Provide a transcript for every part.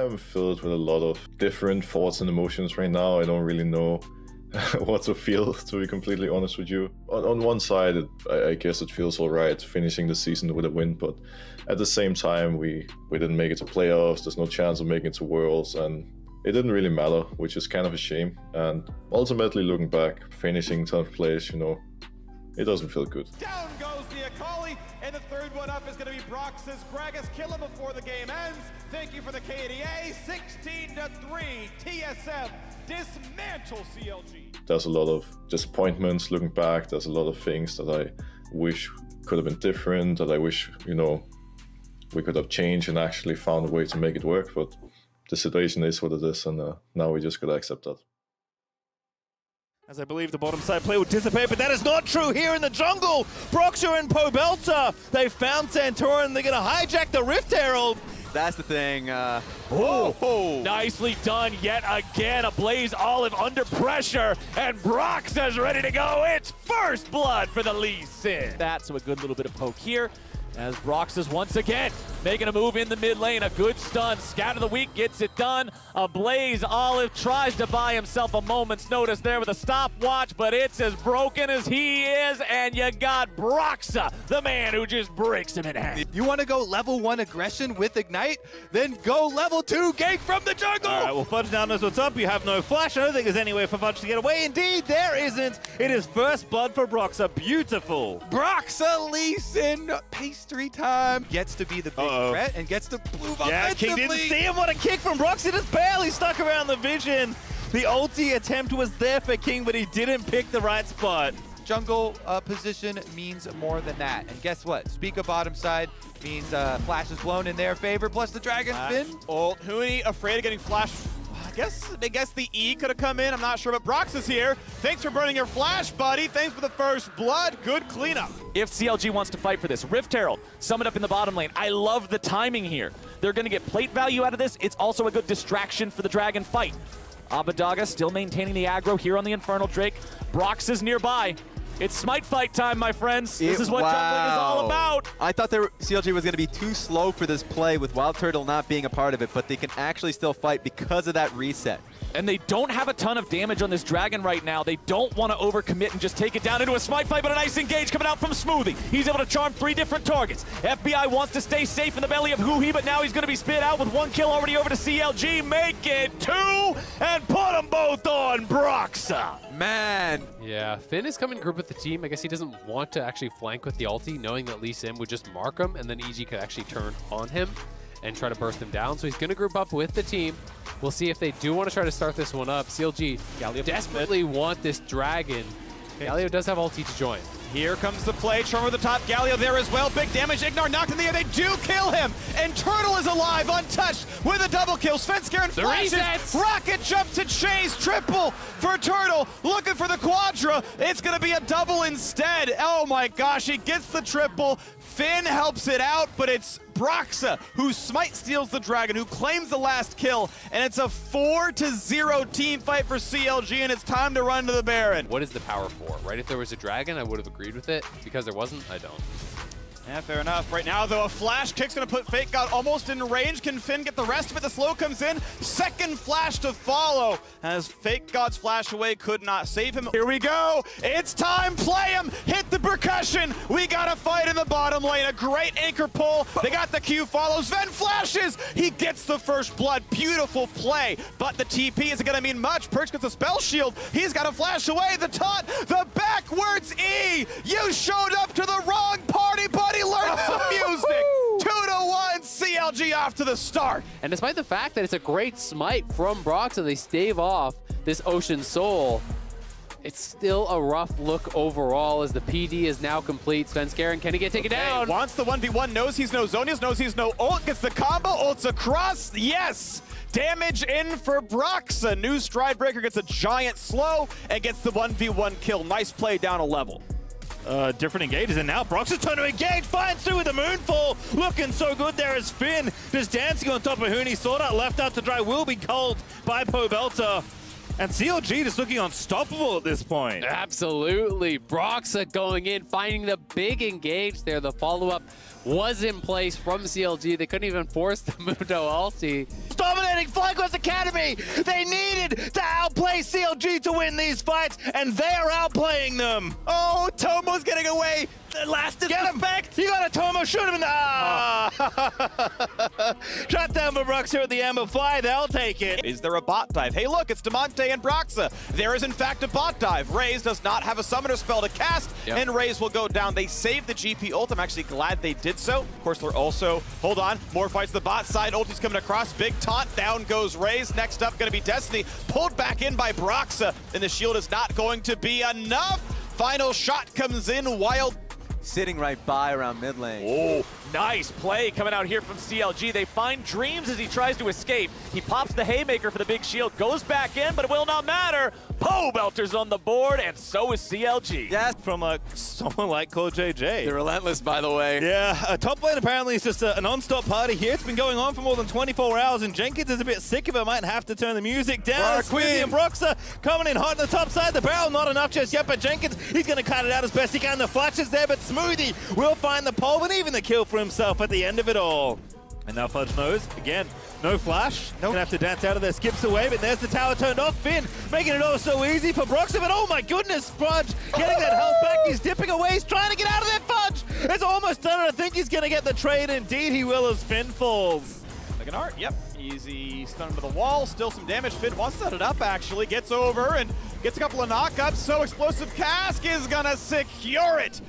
am filled with a lot of different thoughts and emotions right now. I don't really know what to feel, to be completely honest with you. On one side, I guess it feels alright finishing the season with a win, but at the same time, we didn't make it to playoffs. There's no chance of making it to Worlds, and it didn't really matter, which is kind of a shame. And ultimately, looking back, finishing 10th place, you know, it doesn't feel good. Down goes the Akali, and the third one up is going to be Broxah's Gragas. Kill him before the game ends. Thank you for the KDA. 16-3, TSM dismantle CLG. There's a lot of disappointments looking back. There's a lot of things that I wish could have been different, that I wish, you know, we could have changed and actually found a way to make it work. But the situation is what it is, and now we just gotta accept that. As I believe the bottom side play will dissipate, but that is not true here in the jungle. Broxah and Pobelta, they found Santorin, and they're going to hijack the Rift Herald. That's the thing. Nicely done yet again. A Blaze Olive under pressure, and Broxah's ready to go. It's first blood for the Lee Sin. That's a good little bit of poke here, as Broxah's once again making a move in the mid lane. A good stun. Scout of the week gets it done. A Blaze Olive tries to buy himself a moment's notice there with a stopwatch, but it's as broken as he is, and you got Broxah, the man who just breaks him in half. You want to go level 1 aggression with Ignite? Then go level 2 gank from the jungle! All right, well, Fudge now knows what's up. You have no flash. I don't think there's any way for Fudge to get away. Indeed, there isn't. It is first blood for Broxah. Beautiful. Broxah Lee Sin, pastry time. Gets to be the big threat and gets to move Yeah, offensively. King didn't see him. What a kick from Broxah. Just barely stuck around the vision. The ulti attempt was there for King, but he didn't pick the right spot. Jungle position means more than that. And guess what? Speak of bottom side means flash is blown in their favor, plus the dragon spin. Ult. Huni afraid of getting flashed. I guess the E could have come in. I'm not sure, but Broxah's here. Thanks for burning your flash, buddy. Thanks for the first blood. Good cleanup. If CLG wants to fight for this, Rift Herald, sum it up in the bottom lane. I love the timing here. They're going to get plate value out of this. It's also a good distraction for the dragon fight. Abadaga still maintaining the aggro here on the Infernal Drake. Brox is nearby. It's smite fight time, my friends. This is what jungling is all about. I thought CLG was going to be too slow for this play with Wild Turtle not being a part of it, but they can actually still fight because of that reset. And they don't have a ton of damage on this dragon right now. They don't want to overcommit and just take it down into a smite fight, but a nice engage coming out from Smoothie. He's able to charm 3 different targets. FBI wants to stay safe in the belly of Huhi, but now he's going to be spit out with 1 kill already over to CLG. Make it 2 and put them both on Broxah. Man. Yeah, Finn is coming group with the team. I guess he doesn't want to actually flank with the ulti, knowing that Lee Sin would just mark him, and then EG could actually turn on him and try to burst him down. So he's going to group up with the team. We'll see if they do want to try to start this one up. CLG desperately want this dragon. Galio does have ulti to join. Here comes the play. Charm over the top. Galio there as well. Big damage. Ignar knocked in the air. They do kill him. And Turtle is alive, untouched, with a double kill. Svenskeren flashes. Rocket jump to chase. Triple for Turtle. Looking for the quadra. It's going to be a double instead. Oh my gosh. He gets the triple. Finn helps it out, but it's Broxah who smite steals the dragon, who claims the last kill, and it's a 4-0 team fight for CLG, and it's time to run to the Baron. What is the power for, right? If there was a dragon, I would have agreed with it. Because there wasn't, I don't. Yeah, fair enough. Right now, though, a flash kick's going to put Fake God almost in range. Can Finn get the rest of it? The slow comes in. Second flash to follow. As Fake God's flash away could not save him. Here we go. It's time. Play him. Hit the percussion. We got a fight in the bottom lane. A great anchor pull. They got the Q follows. Ven flashes. He gets the first blood. Beautiful play. But the TP isn't going to mean much. Perch gets a spell shield. He's got to flash away. The taunt. The backwards E. You showed up to the wrong party, buddy. Learn some music. 2-1, CLG off to the start. And despite the fact that it's a great smite from Broxah, they stave off this Ocean Soul. It's still a rough look overall as the PD is now complete. Svenskeren, can he get taken down? Wants the 1v1, knows he's no Zonius, knows he's no ult, gets the combo, ults across, yes! Damage in for Broxah. New Stride Breaker gets a giant slow and gets the 1v1 kill. Nice play down a level. Different engages, and now Broxah's trying to engage, finds through with the Moonfall. Looking so good there as Finn just dancing on top of Huni. Sword Art left out to dry, will be culled by Pobelta. And CLG just looking unstoppable at this point. Absolutely. Broxah going in, finding the big engage there. The follow-up was in place from CLG. They couldn't even force the Mundo ulti. Dominated defending FlyQuest Academy. They needed to outplay CLG to win these fights, and they are outplaying them. Oh, Tomo's getting away. The last disrespect. You got a Tomo, shoot him in the... Shut down for Broxah at the Amber Fly. They'll take it. Is there a bot dive? Hey, look, it's Demonte and Broxah. There is, in fact, a bot dive. Raze does not have a summoner spell to cast, and Raze will go down. They saved the GP ult. I'm actually glad they did so. Of course, they're also... Hold on. More fights the bot side. Ulti's coming across. Big taunt. Down goes Raze. Next up, going to be Destiny. Pulled back in by Broxah, and the shield is not going to be enough. Final shot comes in. Wild... Sitting right by around mid lane. Oh, nice play coming out here from CLG. They find Dreams as he tries to escape. He pops the haymaker for the big shield, goes back in, but it will not matter. Poe Belter's on the board, and so is CLG. Yes. From someone like Core JJ. They're relentless, by the way. Yeah, top lane apparently is just a non-stop party here. It's been going on for more than 24 hours, and Jenkins is a bit sick of it. Might have to turn the music down. Smoothie and Broxah coming in hot on the top side. The barrel not enough just yet, but Jenkins, he's going to cut it out as best he can. The flash is there, but Smoothie will find the pole and even the kill for himself at the end of it all. And now Fudge knows, again, no flash. Gonna have to dance out of there, skips away, but there's the tower turned off. Finn making it all so easy for Broxah, but oh my goodness, Fudge getting that health back. He's dipping away, he's trying to get out of there, Fudge! It's almost done, and I think he's gonna get the trade. Indeed, he will as Finn falls. Like an art, yep. Easy stun to the wall, still some damage. Finn wants to set it up, actually. Gets over and gets a couple of knockups, so Explosive Cask is gonna secure it.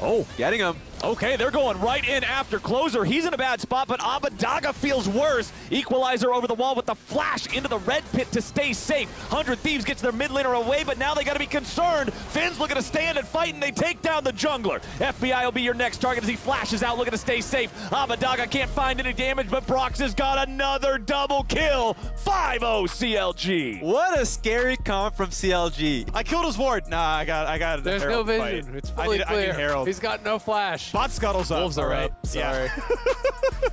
Oh, Getting him. okay, they're going right in after Closer. He's in a bad spot, but Abadaga feels worse. Equalizer over the wall with the flash into the red pit to stay safe. 100 Thieves gets their mid laner away, but now they got to be concerned. Finn's looking to stand and fight, and they take down the jungler. FBI will be your next target as he flashes out, looking to stay safe. Abadaga can't find any damage, but Broxah's got another double kill. 5-0 CLG. What a scary comp from CLG. I killed his ward. Nah, I got There's no Herald vision. fight. It's fully I clear. need Herald. He's got no flash. Bot scuttles up. Wolves are All right. up. Sorry. Yeah.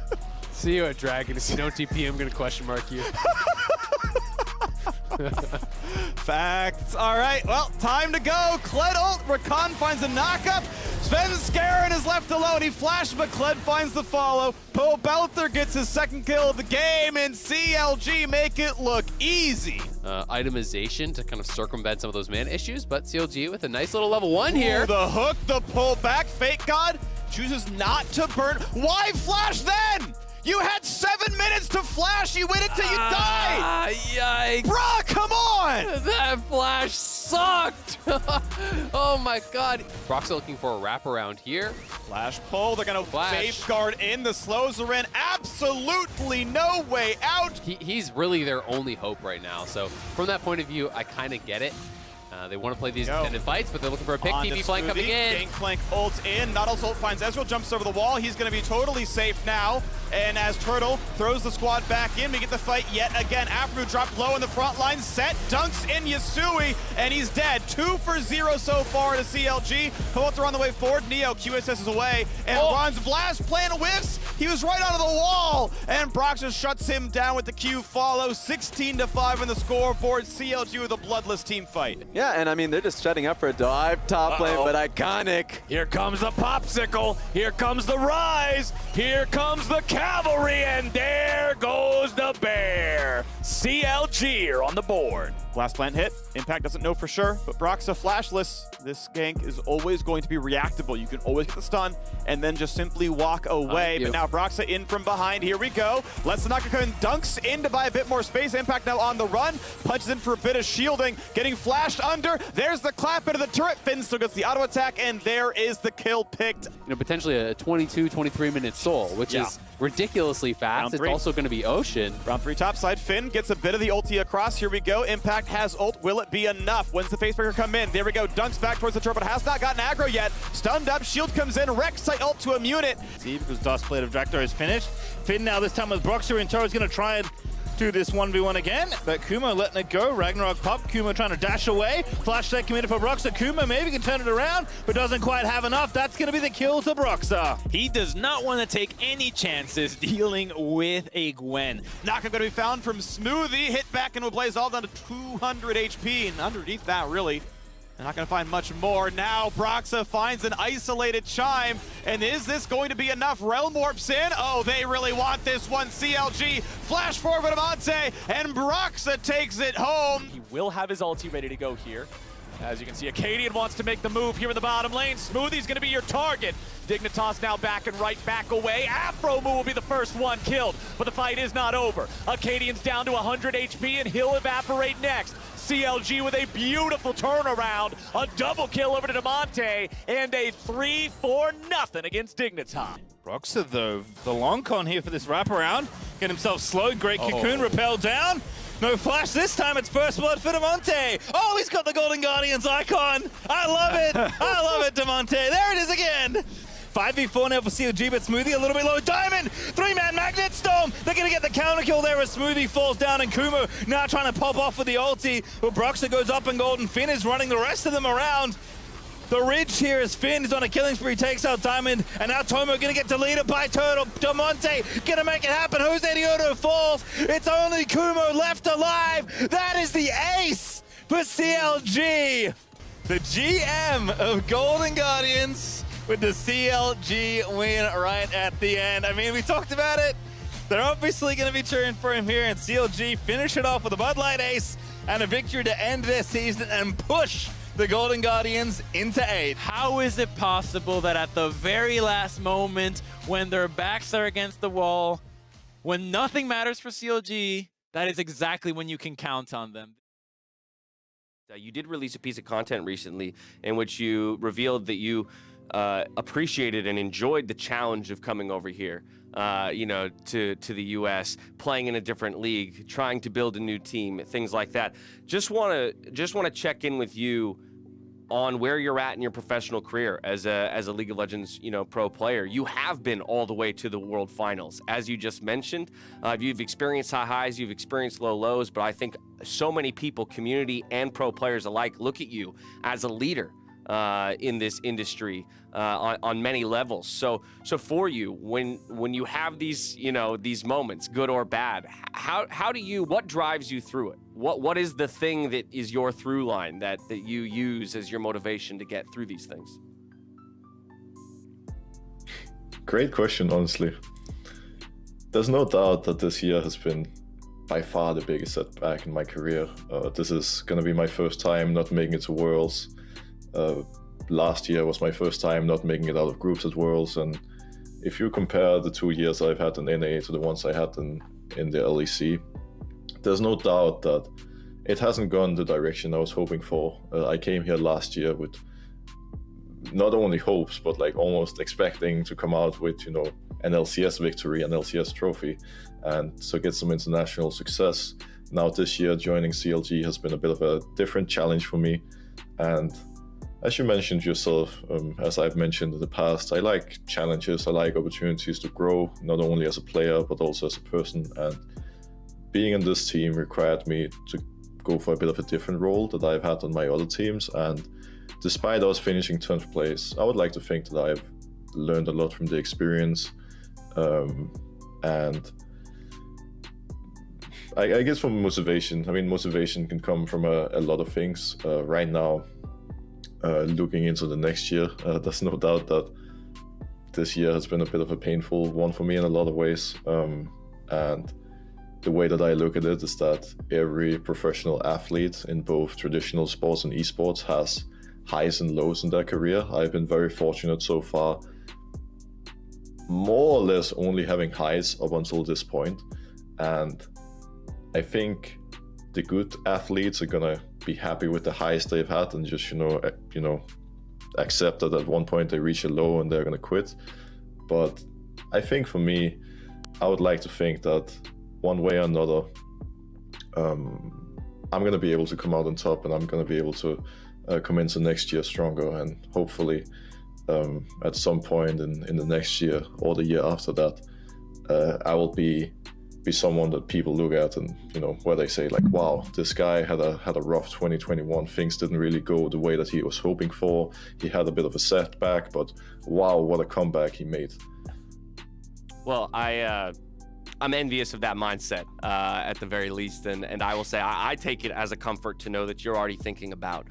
See you at Dragon. If you don't TP, I'm going to question mark you. Facts. All right, well, time to go. Kled ult. Rakan finds a knockup. Svenskeren is left alone. He flashed, but Kled finds the follow. Poe Belter gets his second kill of the game, and CLG make it look easy. Itemization to kind of circumvent some of those mana issues, but CLG with a nice little level 1 here. Ooh, the hook, the pull back. Fake God chooses not to burn. Why flash then? You had 7 minutes to flash. You waited till you died. Yikes. Bruh, come on. That flash sucked. Oh my god. Broxah looking for a wraparound here. Flash pull. They're going to safeguard in. The slows are in. Absolutely no way out. He's really their only hope right now. So from that point of view, I kind of get it. They want to play these extended fights, but they're looking for a pick. TV flank coming in. Gangplank ults in. Nuttles ult finds Ezreal, jumps over the wall. He's going to be totally safe now. And as Turtle throws the squad back in, we get the fight yet again. Afro dropped low in the front line. Set dunks in Yasui, and he's dead. 2 for 0 so far to CLG. Poets are on the way forward. Neo QSS is away and runs. Blast plan whiffs. He was right onto the wall, and Broxah shuts him down with the Q follow. 16-5 on the scoreboard. CLG with a bloodless team fight. Yeah, and I mean, they're just setting up for a dive top lane, but iconic. Here comes the popsicle. Here comes the rise. Here comes the cavalry, and there goes the bear. CLG are on the board. Blast plant hit. Impact doesn't know for sure, but Broxah flashless. This gank is always going to be reactable. You can always get the stun and then just simply walk away. But now Broxah in from behind. Here we go. Lets the knocker come in, dunks in to buy a bit more space. Impact now on the run. Punches in for a bit of shielding. Getting flashed under. There's the clap into the turret. Finn still gets the auto attack, and there is the kill picked. You know, potentially a 22, 23-minute soul, which is ridiculously fast. It's also going to be Ocean. Round 3 topside. Finn gets a bit of the ulti across. Here we go. Impact has ult. Will it be enough? When's the facebreaker come in? There we go. Dunks back towards the turret, but has not gotten aggro yet. Stunned up. Shield comes in. Rek'Sai ult to immune it. See, because Dust Blade of Draktar is finished. Finn now this time with Broxah in tow is going to try and do this 1v1 again, but Kumo letting it go. Ragnarok pop. Kumo trying to dash away. Flash set committed for Broxah. Kumo maybe can turn it around, but doesn't quite have enough. That's going to be the kill to Broxah. He does not want to take any chances dealing with a Gwen. Knock going to be found from Smoothie. Hit back into a blaze all down to 200 HP, and underneath that, really. They're not going to find much more. Now Broxah finds an isolated chime, and is this going to be enough? Realm Warps in. Oh, they really want this one. CLG flash forward to Monte, and Broxah takes it home. He will have his ulti ready to go here. As you can see, Acadian wants to make the move here in the bottom lane. Smoothie's going to be your target. Dignitas now back and right, back away. Afro Moo will be the first one killed, but the fight is not over. Acadian's down to 100 HP, and he'll evaporate next. CLG with a beautiful turnaround, a double kill over to Demonte, and a 3-4-0 against Dignitas. Broxah, though, the long con here for this wraparound. Get himself slowed. Great cocoon, rappel down. No flash this time. It's first blood for Demonte. Oh, he's got the Golden Guardians icon. I love it. I love it, Demonte. There it is again. 5v4 now for CLG, but Smoothie a little bit low. Diamond, 3-man Magnet Storm. They're going to get the counter kill there as Smoothie falls down, and Kumo now trying to pop off with the ulti. Well, Broxah goes up, and Golden Finn is running the rest of them around. The ridge here as Finn is on a killing spree, takes out Diamond, and now Tomo gonna get deleted by Turtle. Demonte gonna make it happen. Jose Diodo falls. It's only Kumo left alive. That is the ace for CLG. The GM of Golden Guardians with the CLG win right at the end. I mean, we talked about it. They're obviously gonna be cheering for him here, and CLG finish it off with a Bud Light ace and a victory to end this season and push the Golden Guardians into 8. How is it possible that at the very last moment, when their backs are against the wall, when nothing matters for CLG, that is exactly when you can count on them? You did release a piece of content recently in which you revealed that you appreciated and enjoyed the challenge of coming over here, you know, to the US, playing in a different league, trying to build a new team, things like that. Just want to check in with you on where you're at in your professional career as a League of Legends, you know, pro player. You have been all the way to the World Finals, as you just mentioned. You've experienced high highs, you've experienced low lows, but I think so many people, community and pro players alike, look at you as a leader in this industry on many levels. So for you, when you have these, you know, these moments, good or bad, what drives you through it? What is the thing that is your through line that you use as your motivation to get through these things? Great question, honestly. There's no doubt that this year has been by far the biggest setback in my career. This is going to be my first time not making it to Worlds. Last year was my first time not making it out of groups at Worlds, and if you compare the 2 years I've had in NA to the ones I had in the LEC, there's no doubt that it hasn't gone the direction I was hoping for. I came here last year with not only hopes, but like almost expecting to come out with, you know, an LCS victory, an LCS trophy, and so get some international success. Now this year joining CLG has been a bit of a different challenge for me, and as you mentioned yourself, as I've mentioned in the past, I like challenges, I like opportunities to grow, not only as a player, but also as a person. And being in this team required me to go for a bit of a different role that I've had on my other teams. And despite us finishing 10th place, I would like to think that I've learned a lot from the experience. And I guess from motivation, I mean, motivation can come from a lot of things. Right now, looking into the next year, there's no doubt that this year has been a bit of a painful one for me in a lot of ways. And the way that I look at it is that every professional athlete in both traditional sports and esports has highs and lows in their career. I've been very fortunate so far, more or less only having highs up until this point. And I think the good athletes are gonna be happy with the highs they've had and just, you know, accept that at one point they reach a low and they're gonna quit. But I think for me, I would like to think that one way or another, I'm gonna be able to come out on top, and I'm gonna be able to come into next year stronger, and hopefully at some point in the next year or the year after that, I will be someone that people look at and, you know, where they say like, wow, this guy had a rough 2021. Things didn't really go the way that he was hoping for. He had a bit of a setback, but wow, what a comeback he made. Well, I'm envious of that mindset at the very least, and I will say I take it as a comfort to know that you're already thinking about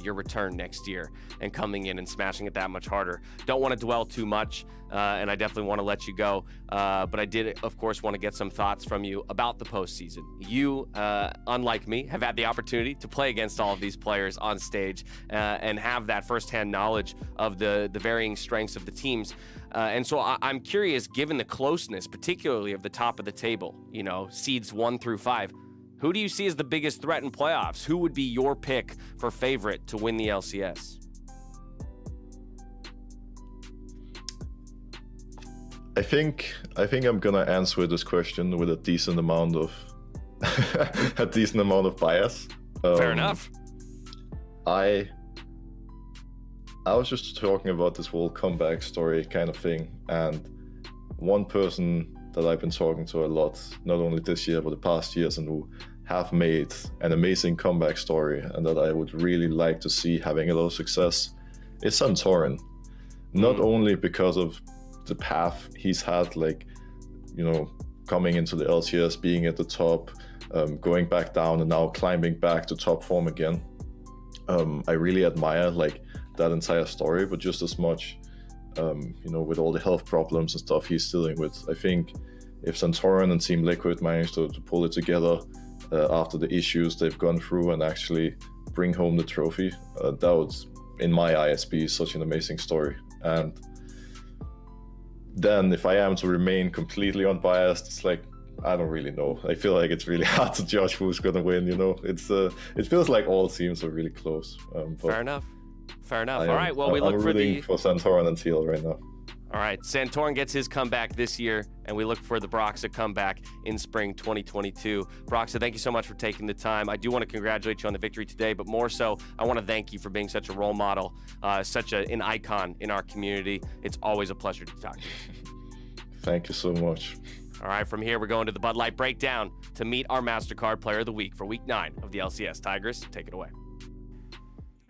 your return next year and coming in and smashing it that much harder. Don't want to dwell too much, and I definitely want to let you go. But I did, of course, want to get some thoughts from you about the postseason. You, unlike me, have had the opportunity to play against all of these players on stage and have that firsthand knowledge of the varying strengths of the teams. And so I'm curious, given the closeness, particularly of the top of the table, you know, seeds 1 through 5, who do you see as the biggest threat in playoffs? Who would be your pick for favorite to win the LCS? I think I'm gonna answer this question with a decent amount of bias. Fair enough. I was just talking about this whole comeback story kind of thing, and one person that I've been talking to a lot, not only this year but the past years, and who have made an amazing comeback story and that I would really like to see having a lot of success, is Santorin. Not only because of the path he's had, like, you know, coming into the LCS, being at the top, going back down, and now climbing back to top form again. I really admire like that entire story, but just as much, you know, with all the health problems and stuff he's dealing with, I think if Santorin and Team Liquid managed to pull it together after the issues they've gone through and actually bring home the trophy, that would, in my eyes, be such an amazing story. And then if I am to remain completely unbiased, it's like, I don't really know. I feel like it's really hard to judge who's gonna win, you know. It feels like all teams are really close. Fair enough. All right, well, we look I'm for rooting for Santorin and Teal right now. All right, Santorin gets his comeback this year, and we look for the Broxah comeback in spring 2022. Broxah, thank you so much for taking the time. I do want to congratulate you on the victory today, but more so, I want to thank you for being such a role model, such an icon in our community. It's always a pleasure to talk to you. Thank you so much. All right, from here, we're going to the Bud Light Breakdown to meet our MasterCard Player of the Week for Week 9 of the LCS. Tigris, take it away.